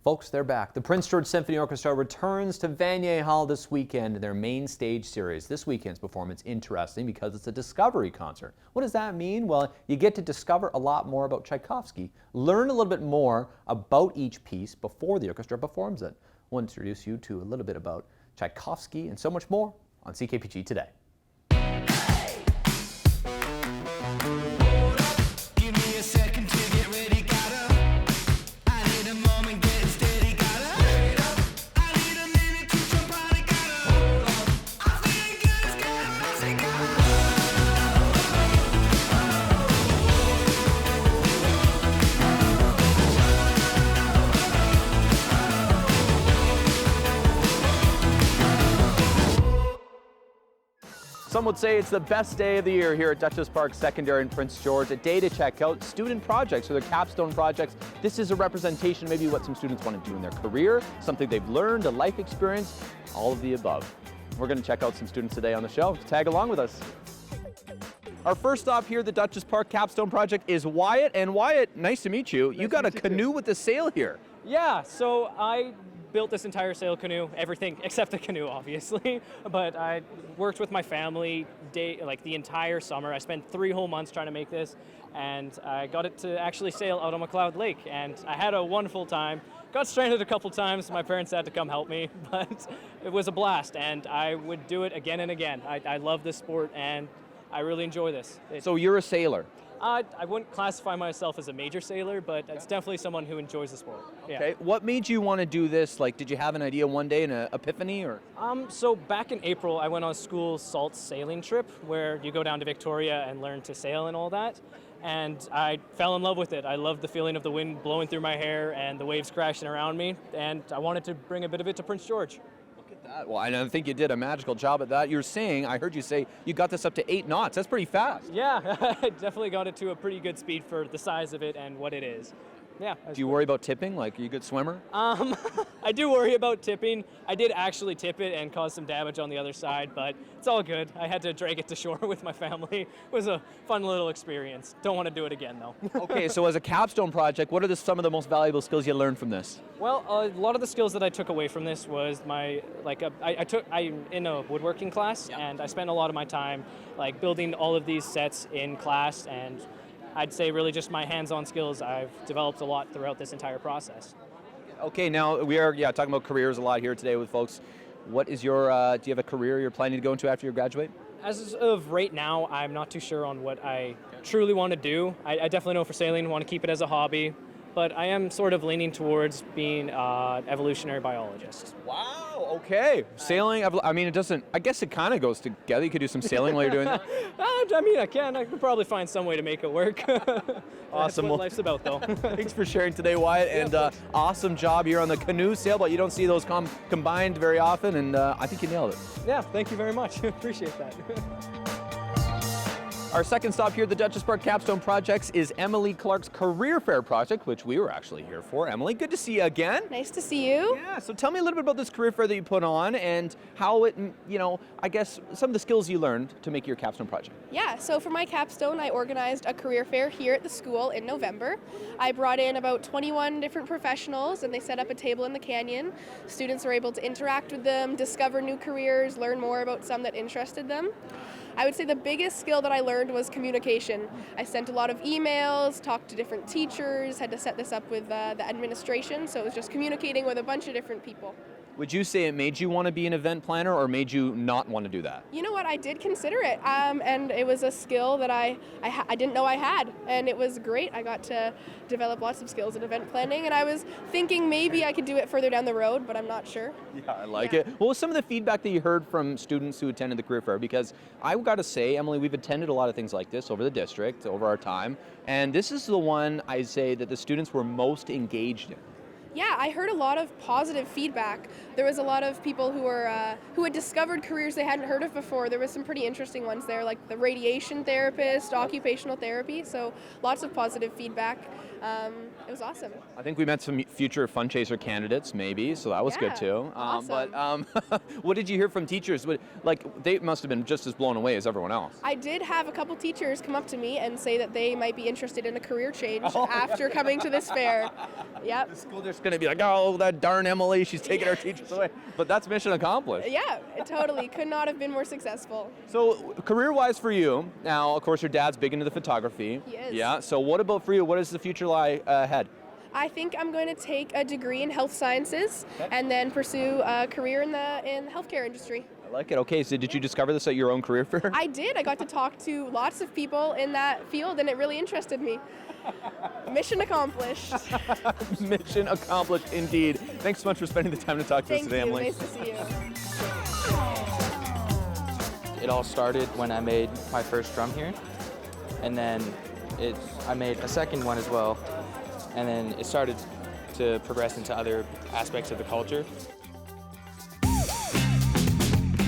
Folks, they're back. The Prince George Symphony Orchestra returns to Vanier Hall this weekend in their main stage series. This weekend's performance interesting because it's a discovery concert. What does that mean? Well, you get to discover a lot more about Tchaikovsky, learn a little bit more about each piece before the orchestra performs it. We'll introduce you to a little bit about Tchaikovsky and so much more on CKPG Today. Some would say it's the best day of the year here at Duchess Park Secondary in Prince George, a day to check out student projects or their capstone projects. This is a representation, maybe what some students want to do in their career, something they've learned, a life experience, all of the above. We're going to check out some students today on the show. Tag along with us. Our first stop here at the Duchess Park Capstone Project is Wyatt. And Wyatt, nice to meet you. You got a canoe with a sail here. Yeah, so I built this entire sail canoe, everything except the canoe, obviously. But I worked with my family the entire summer. I spent 3 whole months trying to make this, and I got it to actually sail out on McLeod Lake, and I had a wonderful time. Got stranded a couple times. My parents had to come help me, but it was a blast, and I would do it again and again. I love this sport, and I really enjoy this. So you're a sailor? I wouldn't classify myself as a major sailor, but it's definitely someone who enjoys the sport. Yeah. Okay. What made you want to do this? Like, did you have an idea one day, an epiphany, or? So back in April, I went on a school SALT sailing trip where you go down to Victoria and learn to sail and all that. And I fell in love with it. I loved the feeling of the wind blowing through my hair and the waves crashing around me. And I wanted to bring a bit of it to Prince George. That. Well, I think you did a magical job at that. You're saying, I heard you say, you got this up to 8 knots. That's pretty fast. Yeah, I definitely got it to a pretty good speed for the size of it and what it is. Yeah. Do you worry about tipping? Like, are you a good swimmer? I do worry about tipping. I did actually tip it and cause some damage on the other side, but it's all good. I had to drag it to shore with my family. It was a fun little experience. Don't want to do it again, though. Okay, so as a capstone project, what are some of the most valuable skills you learned from this? Well, a lot of the skills that I took away from this was I'm in a woodworking class, and I spent a lot of my time building all of these sets in class, and I'd say really just my hands-on skills I've developed a lot throughout this entire process. Okay, now we are talking about careers a lot here today with folks. What is your, do you have a career you're planning to go into after you graduate? As of right now, I'm not too sure on what I truly want to do. I definitely know for sailing, I want to keep it as a hobby, but I am sort of leaning towards being an evolutionary biologist. Wow, okay. Sailing, I mean, I guess it kind of goes together. You could do some sailing while you're doing that. I mean, I could probably find some way to make it work. Awesome. That's what life's about, though. Thanks for sharing today, Wyatt, and awesome job here on the canoe sail, but you don't see those combined very often, and I think you nailed it. Yeah, thank you very much. Appreciate that. Our second stop here at the Duchess Park Capstone Projects is Emily Clark's Career Fair project, which we were actually here for. Emily, good to see you again. Nice to see you. Yeah, so tell me a little bit about this career fair that you put on and how it, I guess some of the skills you learned to make your capstone project. Yeah, so for my capstone, I organized a career fair here at the school in November. I brought in about 21 different professionals, and they set up a table in the canyon. Students were able to interact with them, discover new careers, learn more about some that interested them. I would say the biggest skill that I learned was communication. I sent a lot of emails, talked to different teachers, had to set this up with the administration, so it was just communicating with a bunch of different people. Would you say it made you want to be an event planner or made you not want to do that? You know what, I did consider it, and it was a skill that I didn't know I had, and it was great. I got to develop lots of skills in event planning, and I was thinking maybe I could do it further down the road, but I'm not sure. Yeah, I like it. What was some of the feedback that you heard from students who attended the career fair? Because I got to say, Emily, we've attended a lot of things like this over the district, over our time, and this is the one I'd say that the students were most engaged in. Yeah, I heard a lot of positive feedback. There was a lot of people who had discovered careers they hadn't heard of before. There was some pretty interesting ones there, like the radiation therapist, occupational therapy, so lots of positive feedback. It was awesome. I think we met some future Fun Chaser candidates, maybe, so that was good too. Awesome. But what did you hear from teachers? They must have been just as blown away as everyone else. I did have a couple teachers come up to me and say that they might be interested in a career change after coming to this fair. Yep. The school district's going to be like, oh, that darn Emily, she's taking our teachers away. But that's mission accomplished. Yeah, it totally could not have been more successful. So career-wise for you, now, of course, your dad's big into the photography. He is. Yeah, so what about for you? What does the future lie ahead? I think I'm going to take a degree in health sciences and then pursue a career in the healthcare industry. I like it. Okay, so did you discover this at your own career fair? I did. I got to talk to lots of people in that field, and it really interested me. Mission accomplished. Mission accomplished, indeed. Thanks so much for spending the time to talk to us Thank today, you. Emily. Nice to see you. It all started when I made my first drum here, and then I made a second one as well, and then it started to progress into other aspects of the culture.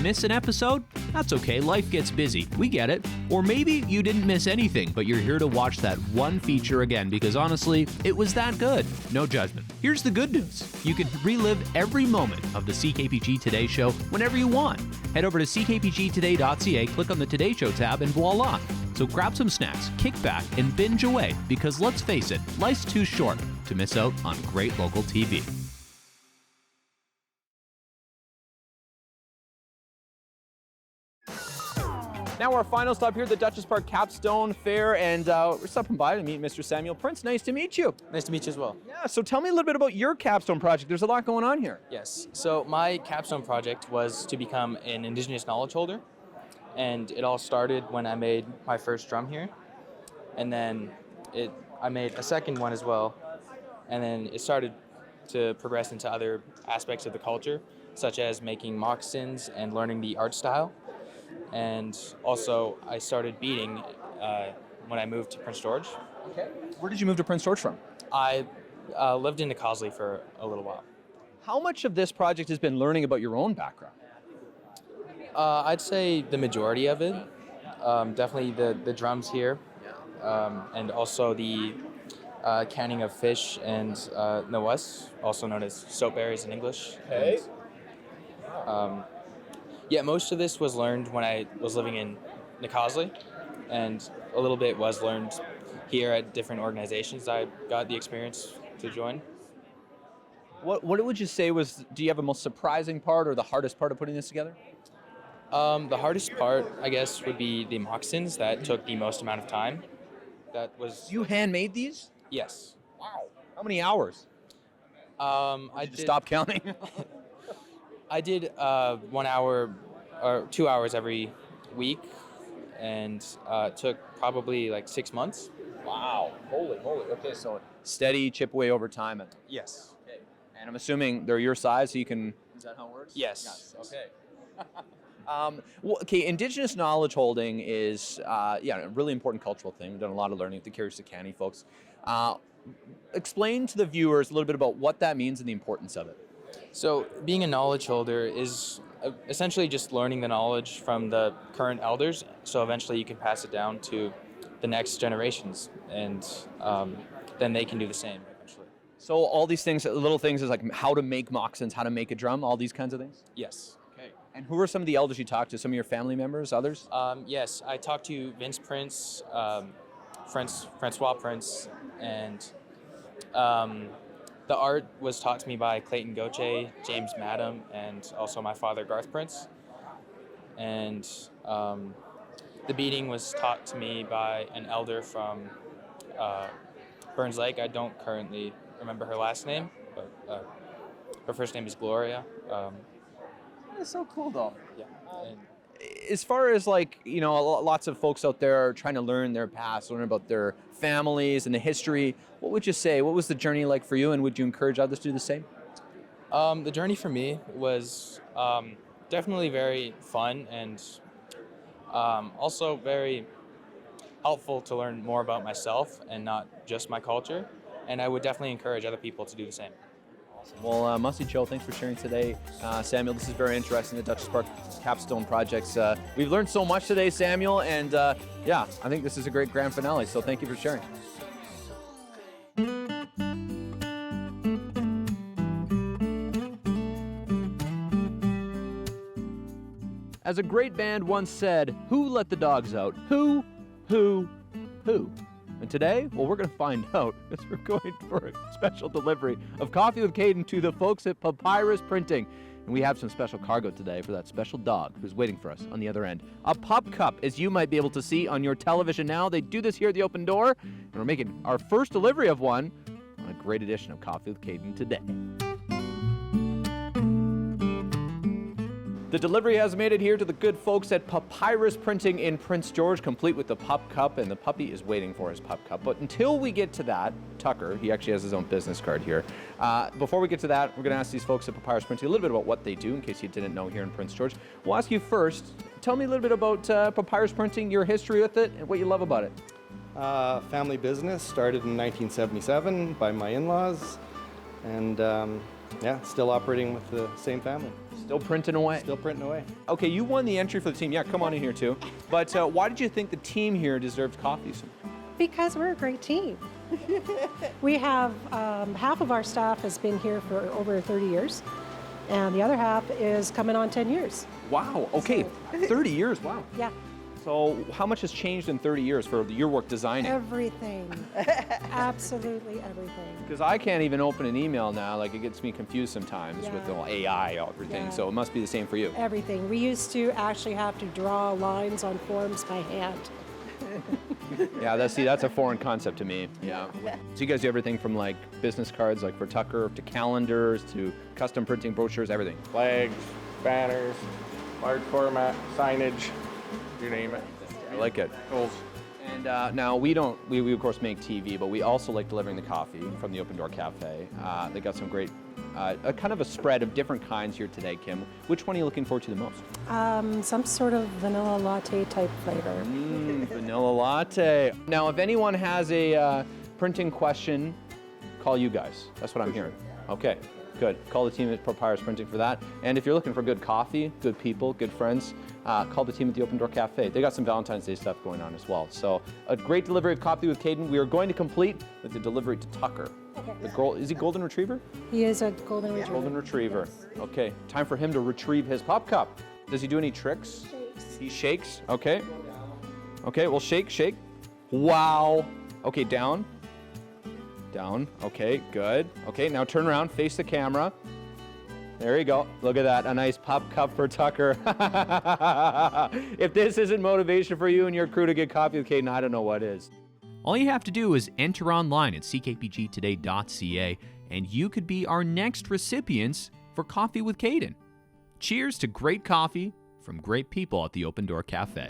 Miss an episode? That's okay, life gets busy. We get it. Or maybe you didn't miss anything, but you're here to watch that one feature again because honestly, it was that good. No judgment. Here's the good news. You can relive every moment of the CKPG Today Show whenever you want. Head over to ckpgtoday.ca, click on the Today Show tab, and voila. So grab some snacks, kick back, and binge away because let's face it, life's too short to miss out on great local TV. Now our final stop here at the Duchess Park Capstone Fair, and we're stopping by to meet Mr. Samuel Prince. Nice to meet you. Nice to meet you as well. Yeah, so tell me a little bit about your capstone project. There's a lot going on here. Yes, so my capstone project was to become an Indigenous knowledge holder, and it all started when I made my first drum here, and then I made a second one as well, and then it started to progress into other aspects of the culture, such as making moccasins and learning the art style. And also, I started beading when I moved to Prince George. Okay. Where did you move to Prince George from? I lived in Tchaikovsky for a little while. How much of this project has been learning about your own background? I'd say the majority of it. Definitely the drums here, and also the canning of fish and nawas, also known as soap berries in English. Okay. Yeah, most of this was learned when I was living in Tchaikovsky, and a little bit was learned here at different organizations I got the experience to join. What would you say do you have a most surprising part or the hardest part of putting this together? The hardest part, I guess, would be the moccasins. That took the most amount of time. That was... You handmade these? Yes. Wow. How many hours? I did stop counting. I did 1 hour or 2 hours every week, and it took probably like 6 months. Wow. Holy moly. Okay, so steady chip away over time. Yes. Okay. And I'm assuming they're your size, so you can... Is that how it works? Yes. Okay. Well, okay, Indigenous knowledge holding is a really important cultural thing. We've done a lot of learning with the Carious-Sakani folks. Explain to the viewers a little bit about what that means and the importance of it. So being a knowledge holder is essentially just learning the knowledge from the current elders, so eventually you can pass it down to the next generations, and then they can do the same eventually. So all these things, little things, is like how to make moccasins, how to make a drum, all these kinds of things? Yes. Okay. And who are some of the elders you talked to? Some of your family members, others? Yes, I talked to Vince Prince, Francois Prince, and the art was taught to me by Clayton Goche, James Madam, and also my father, Garth Prince. And the beading was taught to me by an elder from Burns Lake. I don't currently remember her last name, but her first name is Gloria. That's so cool, though. Yeah. And as far as lots of folks out there are trying to learn their past, learn about their families and the history, what would you say? What was the journey like for you, and would you encourage others to do the same? The journey for me was definitely very fun and also very helpful to learn more about myself and not just my culture. And I would definitely encourage other people to do the same. Well, Musty Cho, thanks for sharing today. Samuel, this is very interesting, the Duchess Park Capstone projects. We've learned so much today, Samuel, and I think this is a great grand finale, so thank you for sharing. As a great band once said, who let the dogs out? Who? And today, well, we're going to find out because we're going for a special delivery of Coffee with Caden to the folks at Papyrus Printing. And we have some special cargo today for that special dog who's waiting for us on the other end. A pup cup, as you might be able to see on your television now. They do this here at the Open Door, and we're making our first delivery of one on a great edition of Coffee with Caden today. The delivery has made it here to the good folks at Papyrus Printing in Prince George, complete with the pup cup, and the puppy is waiting for his pup cup. But until we get to that, Tucker, he actually has his own business card here. Before we get to that, we're going to ask these folks at Papyrus Printing a little bit about what they do, in case you didn't know here in Prince George. We'll ask you first, tell me a little bit about Papyrus Printing, your history with it, and what you love about it. Family business, started in 1977 by my in-laws, and yeah, still operating with the same family. Still printing away. Still printing away. Okay, you won the entry for the team. Yeah, come on in here too. But why did you think the team here deserved coffee? Because we're a great team. We have half of our staff has been here for over 30 years, and the other half is coming on 10 years. Wow, okay, 30 years, wow. Yeah. So how much has changed in 30 years for your work designing? Everything. Absolutely everything. Because I can't even open an email now, like it gets me confused sometimes with the AI, everything, so it must be the same for you. Everything. We used to actually have to draw lines on forms by hand. Yeah, that's a foreign concept to me. Yeah. So you guys do everything from like business cards, like for Tucker, to calendars, to custom printing brochures, everything. Flags, banners, large format, signage, you name it. I like it. Goals. And now we of course make TV, but we also like delivering the coffee from the Open Door Cafe. They got some great, a kind of a spread of different kinds here today, Kim. Which one are you looking forward to the most? Some sort of vanilla latte type flavor. Vanilla latte. Now, if anyone has a printing question, call you guys. That's what I'm hearing. Okay, good. Call the team at Papyrus Printing for that. And if you're looking for good coffee, good people, good friends, call the team at the Open Door Cafe. They got some Valentine's Day stuff going on as well. So a great delivery of Coffee with Caden. We are going to complete with the delivery to Tucker. Okay. Is he Golden Retriever? He is a Golden Retriever. Golden Retriever. Okay, time for him to retrieve his pup cup. Does he do any tricks? Shakes. He shakes, okay. Okay, well shake. Wow. Okay, down. Down, okay, good. Okay, now turn around, face the camera. There you go. Look at that, a nice pup cup for Tucker. If this isn't motivation for you and your crew to get Coffee with Caden, I don't know what is. All you have to do is enter online at ckpgtoday.ca and you could be our next recipients for Coffee with Caden. Cheers to great coffee from great people at the Open Door Cafe.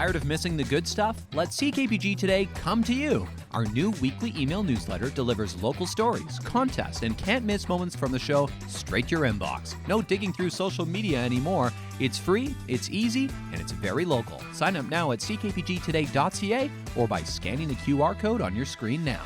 Tired of missing the good stuff? Let CKPG Today come to you. Our new weekly email newsletter delivers local stories, contests, and can't-miss moments from the show straight to your inbox. No digging through social media anymore. It's free, it's easy, and it's very local. Sign up now at ckpgtoday.ca or by scanning the QR code on your screen now.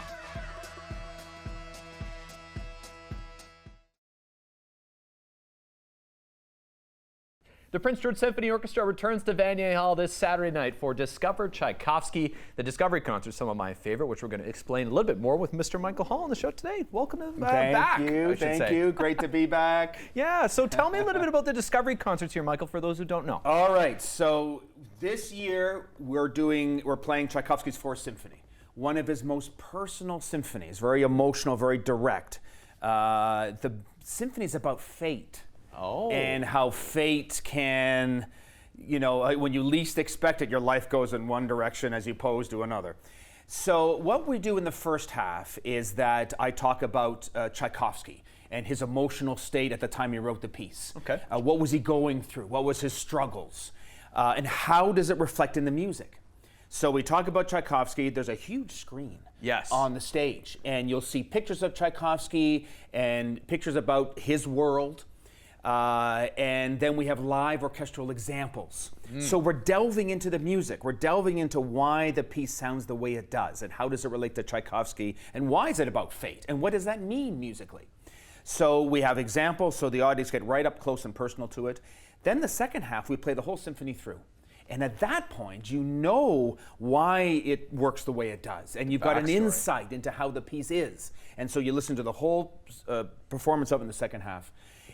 The Prince George Symphony Orchestra returns to Vanier Hall this Saturday night for Discover Tchaikovsky, the Discovery Concert, some of my favorite, which we're going to explain a little bit more with Mr. Michael Hall on the show today. Welcome to back. Thank you. Great to be back. Yeah, so tell me a little bit about the Discovery Concerts here, Michael, for those who don't know. All right, so this year we're playing Tchaikovsky's Fourth Symphony, one of his most personal symphonies, very emotional, very direct. The symphony is about fate. And how fate can, when you least expect it, your life goes in one direction as opposed to another. So what we do in the first half is that I talk about Tchaikovsky and his emotional state at the time he wrote the piece. Okay. What was he going through? What was his struggles? And how does it reflect in the music? So we talk about Tchaikovsky. There's a huge screen on the stage, and you'll see pictures of Tchaikovsky and pictures about his world. And then we have live orchestral examples. So we're delving into the music. We're delving into why the piece sounds the way it does, and how does it relate to Tchaikovsky, and why is it about fate, and what does that mean musically? So we have examples, so the audience get right up close and personal to it. Then the second half, we play the whole symphony through. And at that point, you know why it works the way it does. And you've got an insight into how the piece is. And so you listen to the whole performance of it in the second half.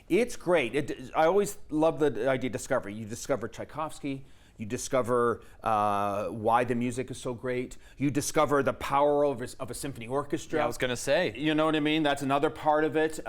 It's great. I always love the idea of discovery. You discover Tchaikovsky. You discover why the music is so great. You discover the power of a symphony orchestra. Yeah, I was going to say. You know what I mean? That's another part of it.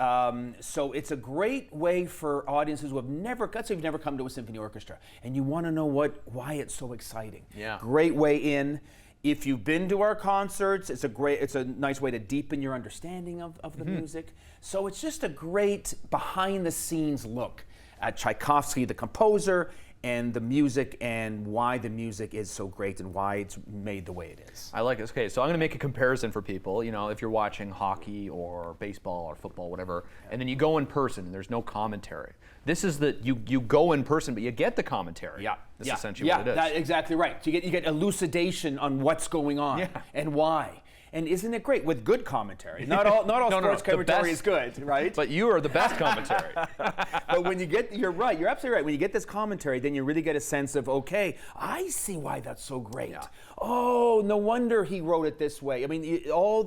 So it's a great way for audiences who have never, let's say you've never come to a symphony orchestra, and you want to know why it's so exciting. Yeah. Great way in. If you've been to our concerts, it's a nice way to deepen your understanding of the music. So it's just a great behind-the-scenes look at Tchaikovsky, the composer, and the music, and why the music is so great and why it's made the way it is. I like this. Okay, so I'm going to make a comparison for people. You know, if you're watching hockey or baseball or football, whatever, and then you go in person and there's no commentary. This is you go in person, but you get the commentary. Yeah, that's essentially what it is. That's exactly right. So you get elucidation on what's going on and why. And isn't it great with good commentary? Not all sports commentary is good, right? But you are the best commentary. But when you're right. You're absolutely right. When you get this commentary, then you really get a sense of, okay, I see why that's so great. Yeah. Oh, no wonder he wrote it this way. I mean, it all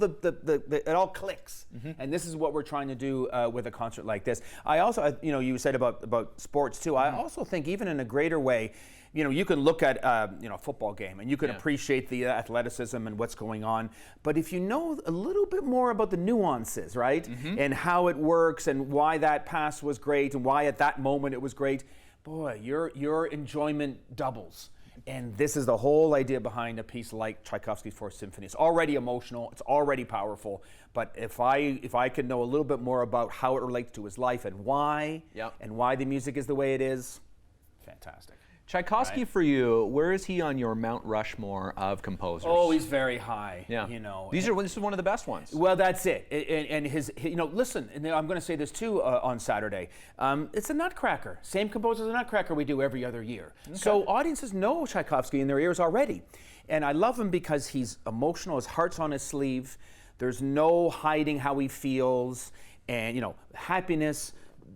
clicks. And this is what we're trying to do with a concert like this. I also, you said about sports too. I also think even in a greater way, you can look at a football game and you can appreciate the athleticism and what's going on. But if you know a little bit more about the nuances, right, and how it works and why that pass was great and why at that moment it was great, boy, your enjoyment doubles. And this is the whole idea behind a piece like Tchaikovsky's Fourth Symphony. It's already emotional, it's already powerful, but if I could know a little bit more about how it relates to his life and why the music is the way it is, fantastic. Tchaikovsky, for you, where is he on your Mount Rushmore of composers? Oh, he's very high. Yeah. This is one of the best ones. Well, that's it. And his listen, and I'm going to say this too on Saturday. It's a nutcracker. Same composer as a nutcracker we do every other year. Okay. So audiences know Tchaikovsky in their ears already. And I love him because he's emotional. His heart's on his sleeve. There's no hiding how he feels. And, happiness,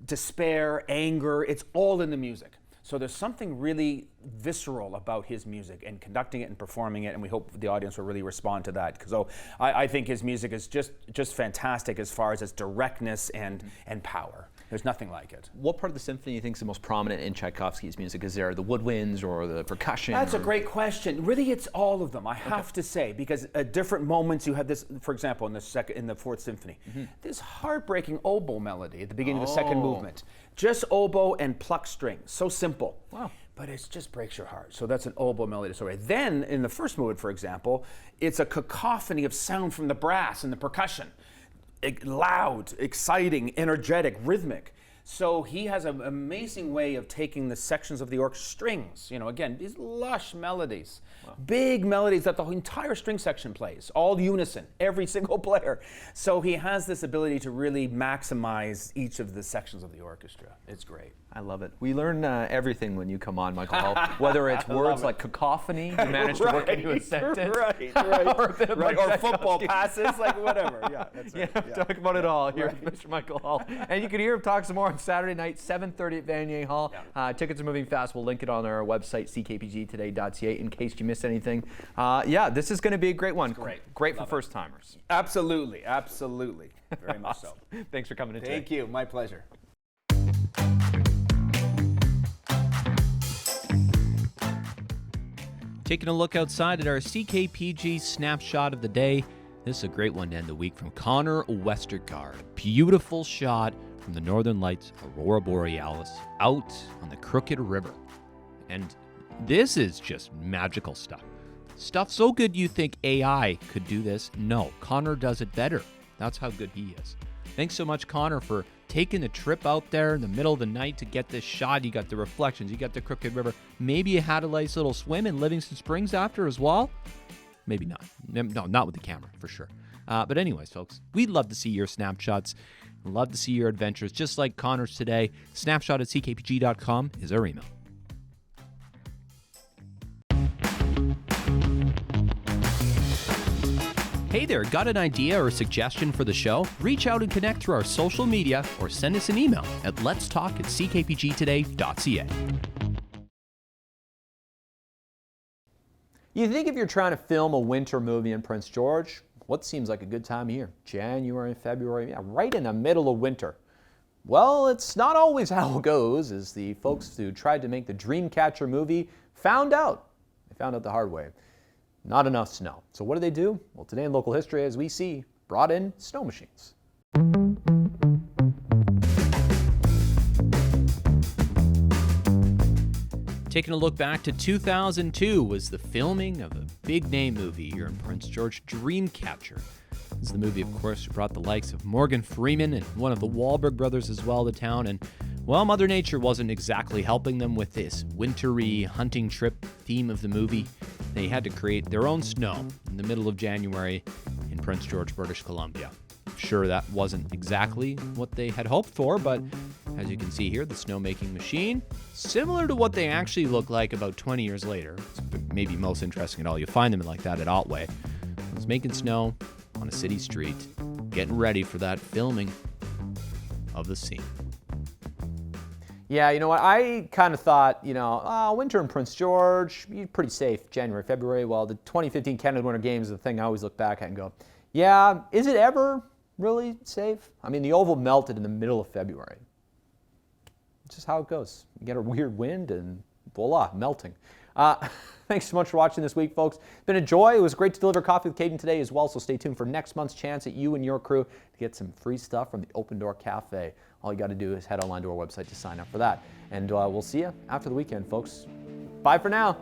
despair, anger, it's all in the music. So there's something really visceral about his music and conducting it and performing it, and we hope the audience will really respond to that. So I think his music is just fantastic as far as its directness and power. There's nothing like it. What part of the symphony do you think is the most prominent in Tchaikovsky's music? Is there the woodwinds or the percussion? That's a great question. Really, it's all of them, I have to say, because at different moments you have this, for example, in the Fourth Symphony, this heartbreaking oboe melody at the beginning of the second movement. Just oboe and plucked strings. So simple. Wow. But it just breaks your heart. So that's an oboe melody. So then, in the first movement, for example, it's a cacophony of sound from the brass and the percussion. Loud, exciting, energetic, rhythmic. So he has an amazing way of taking the sections of the orchestra strings, again, these lush melodies, big melodies that the entire string section plays, all unison, every single player. So he has this ability to really maximize each of the sections of the orchestra. It's great. I love it. We learn everything when you come on, Michael Hall. Whether it's words like cacophony, you manage to work into a sentence. Right. Or football passes, like whatever. Yeah, that's right. Talk about it all here with Mr. Michael Hall. And you can hear him talk some more on Saturday night, 7:30 at Vanier Hall. Tickets are moving fast. We'll link it on our website, ckpgtoday.ca, in case you missed anything. This is going to be a great one. It's great for first-timers. Absolutely. Very much so. Thanks for coming in today. Thank you. My pleasure. Taking a look outside at our CKPG snapshot of the day. This is a great one to end the week from Connor Westergaard. Beautiful shot from the Northern Lights, Aurora Borealis, out on the Crooked River. And this is just magical stuff. Stuff so good you think AI could do this. No, Connor does it better. That's how good he is. Thanks so much, Connor, for taking a trip out there in the middle of the night to get this shot. You got the reflections, you got the Crooked River. Maybe you had a nice little swim in Livingston Springs after as well. Maybe not. No, not with the camera, for sure. But anyways, folks, we'd love to see your snapshots. Love to see your adventures, just like Connor's today. Snapshot@ckpg.com is our email. Hey there, got an idea or a suggestion for the show? Reach out and connect through our social media or send us an email at letstalk@ckpgtoday.ca. You think if you're trying to film a winter movie in Prince George, what seems like a good time of year? January, February, yeah, right in the middle of winter. Well, it's not always how it goes, as the folks who tried to make the Dreamcatcher movie found out. They found out the hard way. Not enough snow. So what do? Well, today in local history, as we see, brought in snow machines. Taking a look back to 2002 was the filming of a big-name movie here in Prince George, Dreamcatcher. This is the movie, of course, who brought the likes of Morgan Freeman and one of the Wahlberg brothers as well to town. And, well, Mother Nature wasn't exactly helping them with this wintry hunting trip theme of the movie. They had to create their own snow in the middle of January in Prince George, British Columbia. Sure, that wasn't exactly what they had hoped for, but as you can see here, the snowmaking machine, similar to what they actually look like about 20 years later. It's maybe most interesting at all. You find them like that at Otway. It was making snow on a city street, getting ready for that filming of the scene. Yeah, you know what? I kind of thought, winter in Prince George, you're pretty safe, January, February. Well, the 2015 Canada Winter Games is the thing I always look back at and go, yeah, is it ever really safe? I mean, the Oval melted in the middle of February. It's just how it goes. You get a weird wind and voila, melting. Thanks so much for watching this week, folks. It's been a joy. It was great to deliver Coffee with Caden today as well, so stay tuned for next month's chance at you and your crew to get some free stuff from the Open Door Cafe. All you got to do is head online to our website to sign up for that. And we'll see you after the weekend, folks. Bye for now.